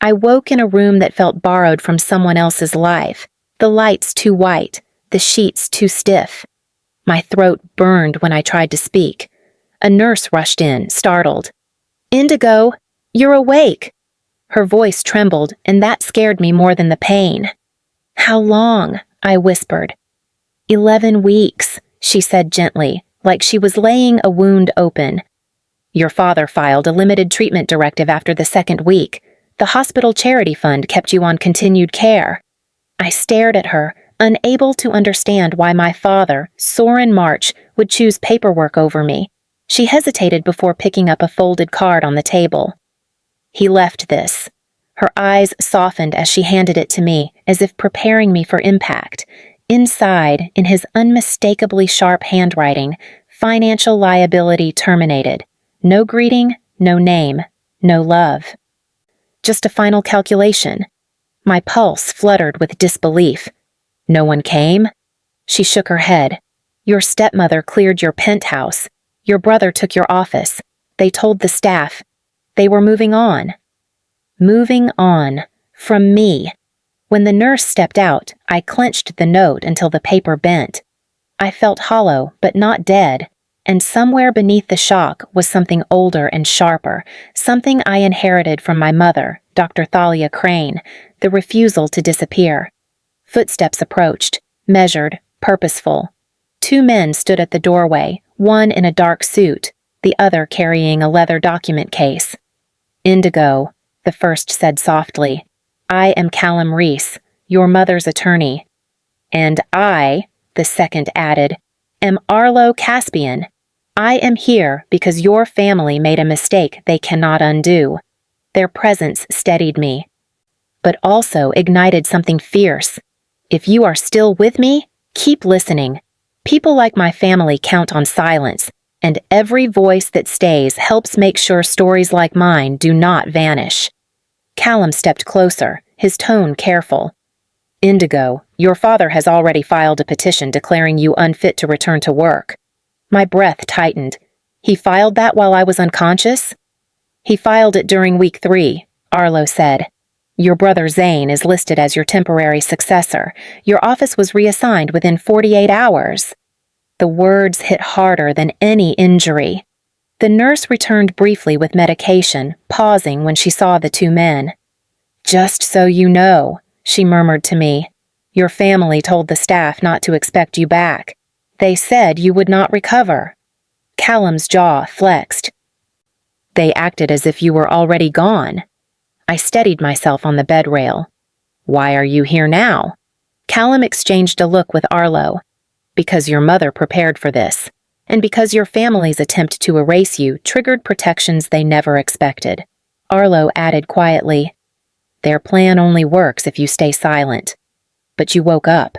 I woke in a room that felt borrowed from someone else's life. The lights too white, the sheets too stiff. My throat burned when I tried to speak. A nurse rushed in, startled. "Indigo, you're awake!" Her voice trembled, and that scared me more than the pain. "How long?" I whispered. 11 weeks, she said gently, like she was laying a wound open. "Your father filed a limited treatment directive after the 2nd week. The hospital charity fund kept you on continued care." I stared at her, unable to understand why my father, Soren March, would choose paperwork over me. She hesitated before picking up a folded card on the table. "He left this." Her eyes softened as she handed it to me, as if preparing me for impact. Inside, in his unmistakably sharp handwriting, financial liability terminated. No greeting, no name, no love. Just a final calculation. My pulse fluttered with disbelief. "No one came?" She shook her head. "Your stepmother cleared your penthouse. Your brother took your office. They told the staff. They were moving on." Moving on. From me. When the nurse stepped out, I clenched the note until the paper bent. I felt hollow, but not dead, and somewhere beneath the shock was something older and sharper, something I inherited from my mother, Dr. Thalia Crane, the refusal to disappear. Footsteps approached, measured, purposeful. 2 men stood at the doorway, one in a dark suit, the other carrying a leather document case. "Indigo," the first said softly. "I am Callum Reese, your mother's attorney." "And I," the second added, "am Arlo Caspian. I am here because your family made a mistake they cannot undo." Their presence steadied me, but also ignited something fierce. "If you are still with me, keep listening. People like my family count on silence, and every voice that stays helps make sure stories like mine do not vanish." Callum stepped closer, his tone careful. "Indigo, your father has already filed a petition declaring you unfit to return to work." My breath tightened. "He filed that while I was unconscious?" "He filed it during week 3, Arlo said. "Your brother Zane is listed as your temporary successor. Your office was reassigned within 48 hours. The words hit harder than any injury. The nurse returned briefly with medication, pausing when she saw the 2 men. "Just so you know," she murmured to me, "your family told the staff not to expect you back. They said you would not recover." Callum's jaw flexed. "They acted as if you were already gone." I steadied myself on the bed rail. "Why are you here now?" Callum exchanged a look with Arlo. "Because your mother prepared for this, and because your family's attempt to erase you triggered protections they never expected." Arlo added quietly, "Their plan only works if you stay silent." "But you woke up."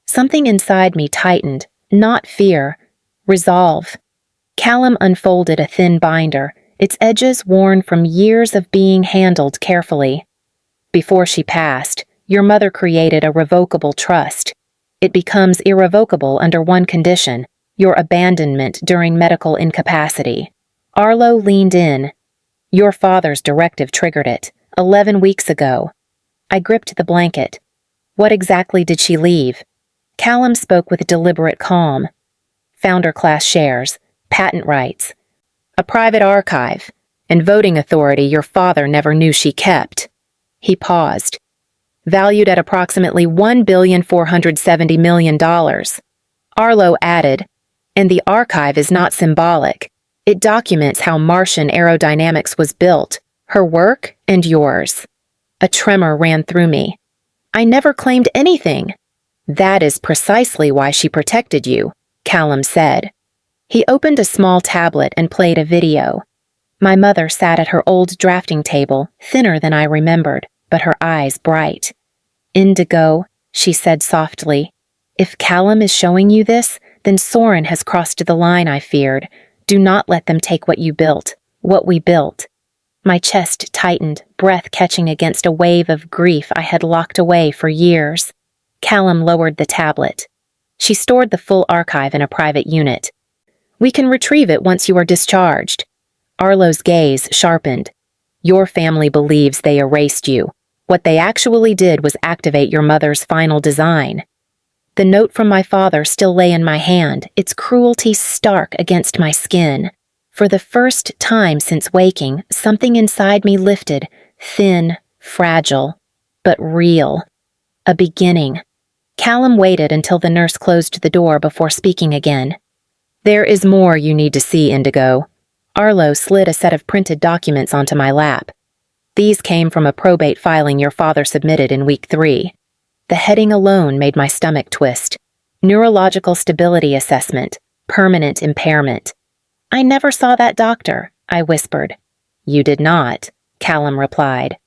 Something inside me tightened, not fear, resolve. Callum unfolded a thin binder, its edges worn from years of being handled carefully. "Before she passed, your mother created a revocable trust. It becomes irrevocable under one condition: your abandonment during medical incapacity." Arlo leaned in. "Your father's directive triggered it, 11 weeks ago." I gripped the blanket. "What exactly did she leave?" Callum spoke with deliberate calm. "Founder-class shares, patent rights, a private archive, and voting authority your father never knew she kept." He paused. "Valued at approximately $1,470,000,000. Arlo added, "And the archive is not symbolic. It documents how Martian aerodynamics was built, her work and yours." A tremor ran through me. "I never claimed anything." "That is precisely why she protected you," Callum said. He opened a small tablet and played a video. My mother sat at her old drafting table, thinner than I remembered, but her eyes bright. "Indigo," she said softly, "if Callum is showing you this, then Soren has crossed the line I feared. Do not let them take what you built, what we built." My chest tightened, breath catching against a wave of grief I had locked away for years. Callum lowered the tablet. "She stored the full archive in a private unit. We can retrieve it once you are discharged." Arlo's gaze sharpened. Your family believes they erased you. What they actually did was activate your mother's final design. The note from my father still lay in my hand, its cruelty stark against my skin. For the first time since waking, something inside me lifted, thin, fragile, but real. A beginning. Callum waited until the nurse closed the door before speaking again. There is more you need to see, Indigo. Arlo slid a set of printed documents onto my lap. These came from a probate filing your father submitted in week 3. The heading alone made my stomach twist. Neurological stability assessment, permanent impairment. I never saw that doctor, I whispered. You did not, Callum replied.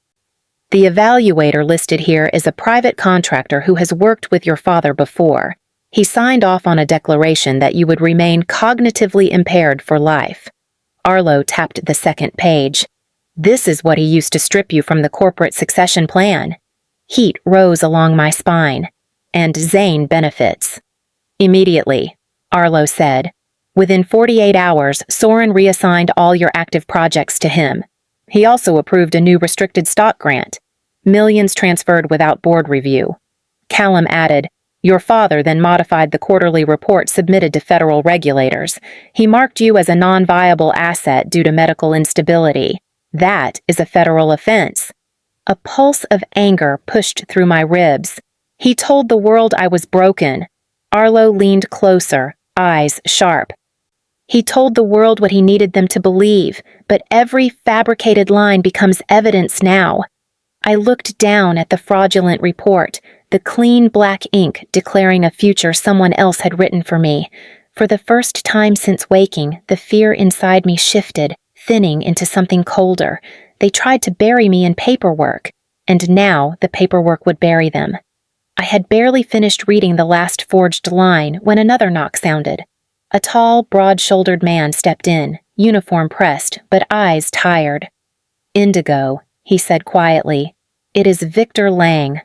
The evaluator listed here is a private contractor who has worked with your father before. He signed off on a declaration that you would remain cognitively impaired for life. Arlo tapped the second page. This is what he used to strip you from the corporate succession plan. Heat rose along my spine. And Zane benefits. Immediately, Arlo said. Within 48 hours, Soren reassigned all your active projects to him. He also approved a new restricted stock grant. Millions transferred without board review. Callum added, your father then modified the quarterly report submitted to federal regulators. He marked you as a non-viable asset due to medical instability. That is a federal offense. A pulse of anger pushed through my ribs. He told the world I was broken. Arlo leaned closer, eyes sharp. He told the world what he needed them to believe, but every fabricated line becomes evidence now. I looked down at the fraudulent report, the clean black ink declaring a future someone else had written for me. For the first time since waking, the fear inside me shifted, thinning into something colder. They tried to bury me in paperwork, and now the paperwork would bury them. I had barely finished reading the last forged line when another knock sounded. A tall, broad-shouldered man stepped in, uniform pressed, but eyes tired. Indigo, he said quietly. It is Victor Lang.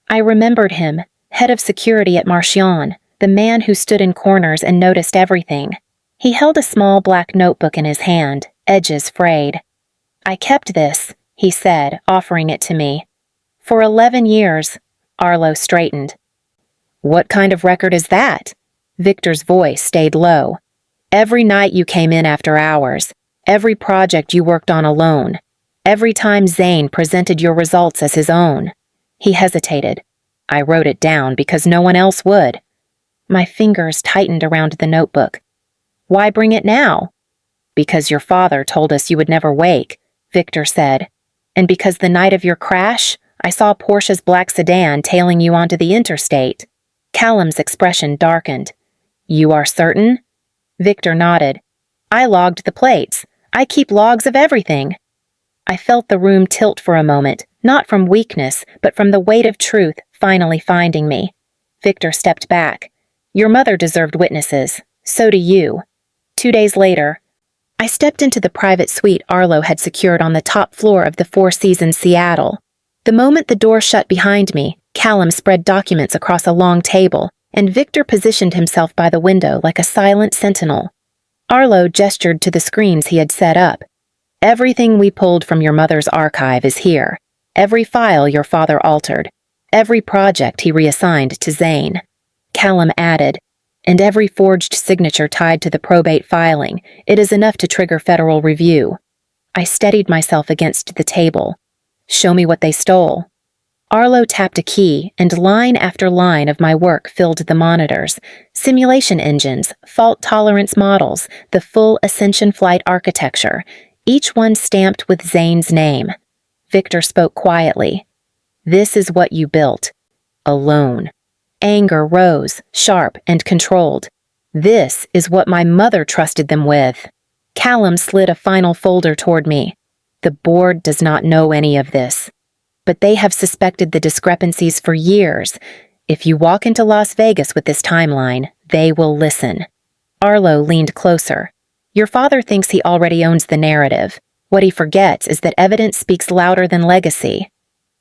I remembered him, head of security at Marchion, the man who stood in corners and noticed everything. He held a small black notebook in his hand, edges frayed. I kept this, he said, offering it to me. For 11 years, Arlo straightened. What kind of record is that? Victor's voice stayed low. Every night you came in after hours, every project you worked on alone, every time Zane presented your results as his own. He hesitated. I wrote it down because no one else would. My fingers tightened around the notebook. Why bring it now? Because your father told us you would never wake, Victor said. And because the night of your crash, I saw Porsche's black sedan tailing you onto the interstate. Callum's expression darkened. You are certain? Victor nodded. I logged the plates. I keep logs of everything. I felt the room tilt for a moment, not from weakness, but from the weight of truth finally finding me. Victor stepped back. Your mother deserved witnesses. So do you. 2 days later, I stepped into the private suite Arlo had secured on the top floor of the Four Seasons Seattle. The moment the door shut behind me, Callum spread documents across a long table, and Victor positioned himself by the window like a silent sentinel. Arlo gestured to the screens he had set up. Everything we pulled from your mother's archive is here. Every file your father altered. Every project he reassigned to Zane. Callum added, and every forged signature tied to the probate filing. It is enough to trigger federal review. I steadied myself against the table. Show me what they stole. Arlo tapped a key, and line after line of my work filled the monitors. Simulation engines, fault tolerance models, the full Ascension flight architecture, each one stamped with Zane's name. Victor spoke quietly. This is what you built. Alone. Anger rose, sharp and controlled. This is what my mother trusted them with. Callum slid a final folder toward me. The board does not know any of this. But they have suspected the discrepancies for years. If you walk into Las Vegas with this timeline, they will listen. Arlo leaned closer. Your father thinks he already owns the narrative. What he forgets is that evidence speaks louder than legacy.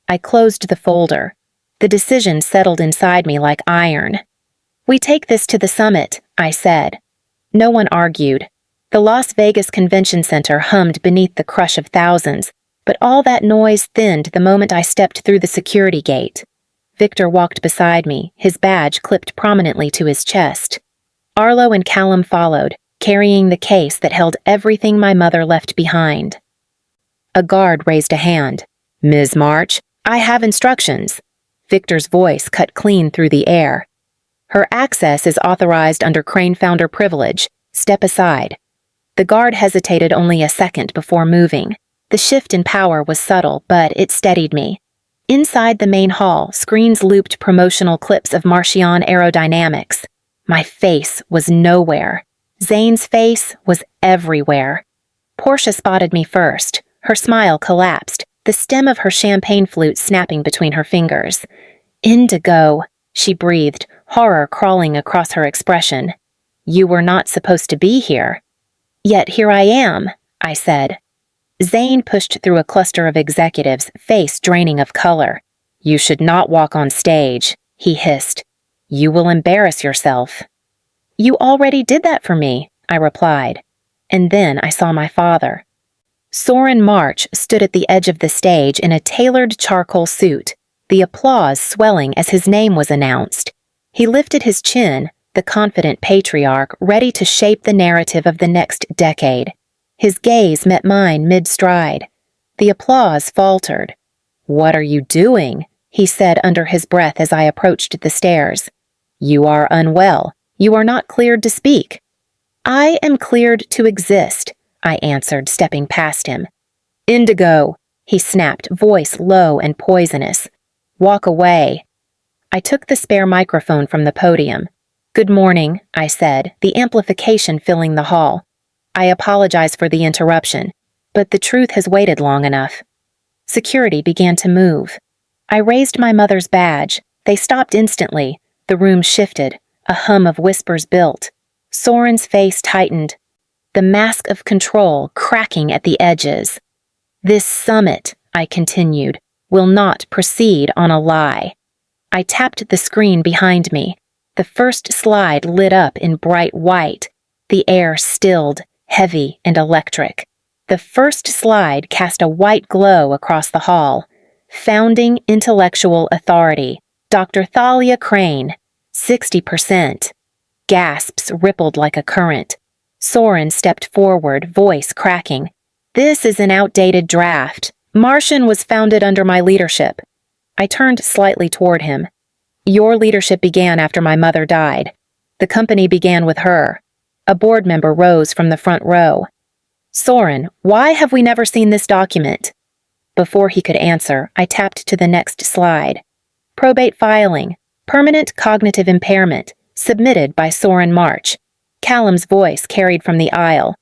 I closed the folder. The decision settled inside me like iron. We take this to the summit, I said. No one argued. The Las Vegas Convention Center hummed beneath the crush of thousands. But all that noise thinned the moment I stepped through the security gate. Victor walked beside me, his badge clipped prominently to his chest. Arlo and Callum followed, carrying the case that held everything my mother left behind. A guard raised a hand. "Ms. March, I have instructions." Victor's voice cut clean through the air. "Her access is authorized under Crane Founder privilege. Step aside." The guard hesitated only a second before moving. The shift in power was subtle, but it steadied me. Inside the main hall, screens looped promotional clips of Martian aerodynamics. My face was nowhere. Zane's face was everywhere. Portia spotted me first. Her smile collapsed, the stem of her champagne flute snapping between her fingers. "Indigo," she breathed, horror crawling across her expression. "You were not supposed to be here." "Yet here I am," I said. Zane pushed through a cluster of executives, face draining of color. "You should not walk on stage," he hissed. "You will embarrass yourself." "You already did that for me," I replied. And then I saw my father. Soren March stood at the edge of the stage in a tailored charcoal suit, the applause swelling as his name was announced. He lifted his chin, the confident patriarch ready to shape the narrative of the next decade. His gaze met mine mid-stride. The applause faltered. "What are you doing?" he said under his breath as I approached the stairs. "You are unwell. You are not cleared to speak." "I am cleared to exist," I answered, stepping past him. "Indigo," he snapped, voice low and poisonous. "Walk away." I took the spare microphone from the podium. "Good morning," I said, the amplification filling the hall. "I apologize for the interruption, but the truth has waited long enough." Security began to move. I raised my mother's badge. They stopped instantly. The room shifted. A hum of whispers built. Soren's face tightened. The mask of control cracking at the edges. "This summit," I continued, "will not proceed on a lie." I tapped the screen behind me. The first slide lit up in bright white. The air stilled, heavy and electric. The first slide cast a white glow across the hall. Founding Intellectual Authority, Dr. Thalia Crane, 60%. Gasps rippled like a current. Soren stepped forward, voice cracking. "This is an outdated draft. Martian was founded under my leadership." I turned slightly toward him. "Your leadership began after my mother died. The company began with her." A board member rose from the front row. "Soren, why have we never seen this document?" Before he could answer, I tapped to the next slide. "Probate filing. Permanent cognitive impairment. Submitted by Soren March." Callum's voice carried from the aisle.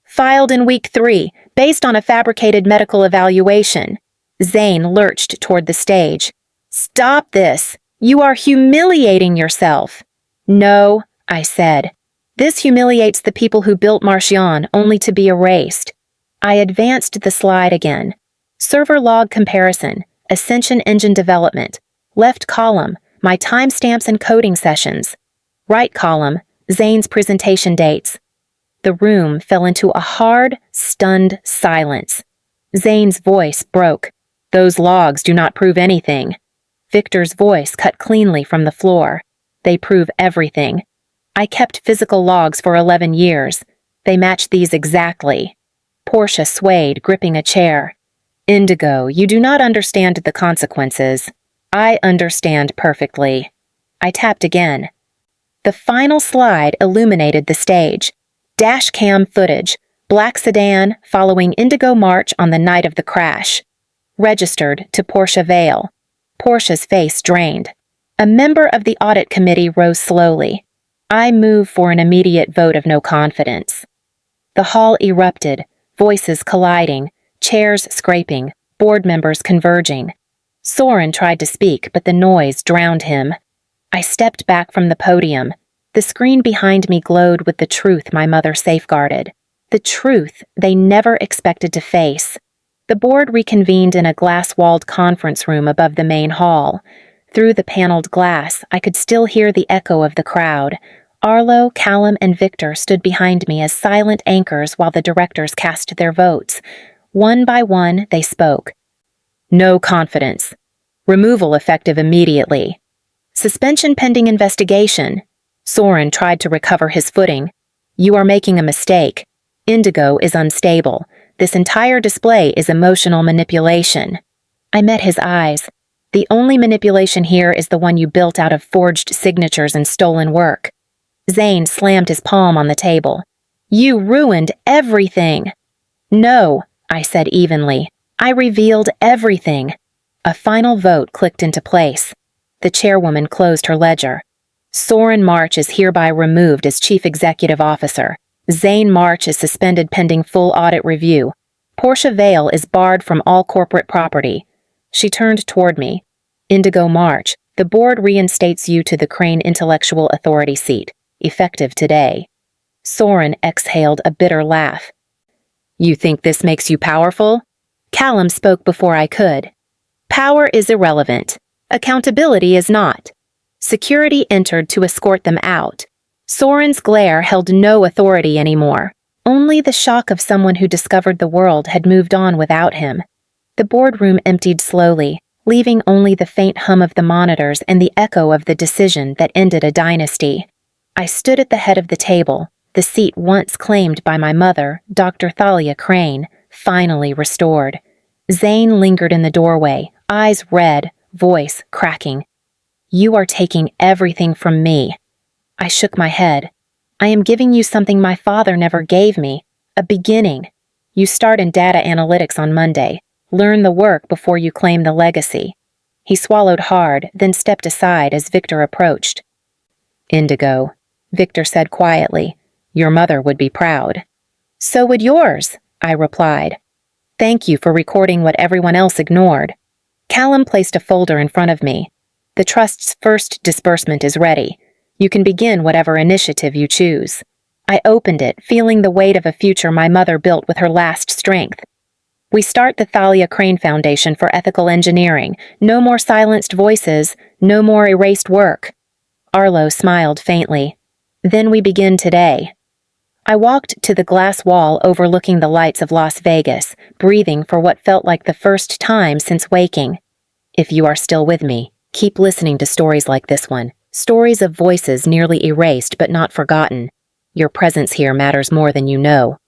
"Filed in week 3, based on a fabricated medical evaluation." Zane lurched toward the stage. "Stop this! You are humiliating yourself." "No," I said. "This humiliates the people who built Martian only to be erased." I advanced the slide again. Server log comparison, Ascension engine development. Left column, my timestamps and coding sessions. Right column, Zane's presentation dates. The room fell into a hard, stunned silence. Zane's voice broke. "Those logs do not prove anything." Victor's voice cut cleanly from the floor. "They prove everything. I kept physical logs for 11 years. They match these exactly." Portia swayed, gripping a chair. "Indigo, you do not understand the consequences." "I understand perfectly." I tapped again. The final slide illuminated the stage. Dash cam footage, black sedan following Indigo March on the night of the crash. Registered to Portia Vale. Portia's face drained. A member of the audit committee rose slowly. I move for an immediate vote of no confidence. The hall erupted, voices colliding, chairs scraping, board members converging. Soren tried to speak, but the noise drowned him. I stepped back from the podium. The screen behind me glowed with the truth my mother safeguarded. The truth they never expected to face. The board reconvened in a glass-walled conference room above the main hall. Through the paneled glass, I could still hear the echo of the crowd. Arlo, Callum, and Victor stood behind me as silent anchors while the directors cast their votes. One by one, they spoke. No confidence. Removal effective immediately. Suspension pending investigation. Soren tried to recover his footing. You are making a mistake. Indigo is unstable. This entire display is emotional manipulation. I met his eyes. The only manipulation here is the one you built out of forged signatures and stolen work. Zane slammed his palm on the table. You ruined everything. No, I said evenly. I revealed everything. A final vote clicked into place. The chairwoman closed her ledger. Soren March is hereby removed as Chief Executive Officer. Zane March is suspended pending full audit review. Portia Vale is barred from all corporate property. She turned toward me. Indigo March, the board reinstates you to the Crane Intellectual Authority seat, effective today. Soren exhaled a bitter laugh. You think this makes you powerful? Callum spoke before I could. Power is irrelevant. Accountability is not. Security entered to escort them out. Soren's glare held no authority anymore. Only the shock of someone who discovered the world had moved on without him. The boardroom emptied slowly, leaving only the faint hum of the monitors and the echo of the decision that ended a dynasty. I stood at the head of the table, the seat once claimed by my mother, Dr. Thalia Crane, finally restored. Zane lingered in the doorway, eyes red, voice cracking. You are taking everything from me. I shook my head. I am giving you something my father never gave me, a beginning. You start in data analytics on Monday. Learn the work before you claim the legacy. He swallowed hard, then stepped aside as Victor approached. Indigo, Victor said quietly. Your mother would be proud. So would yours, I replied. Thank you for recording what everyone else ignored. Callum placed a folder in front of me. The trust's first disbursement is ready. You can begin whatever initiative you choose. I opened it, feeling the weight of a future my mother built with her last strength. We start the Thalia Crane Foundation for Ethical Engineering. No more silenced voices, no more erased work. Arlo smiled faintly. Then we begin today. I walked to the glass wall overlooking the lights of Las Vegas, breathing for what felt like the first time since waking. If you are still with me, keep listening to stories like this one, stories of voices nearly erased but not forgotten. Your presence here matters more than you know.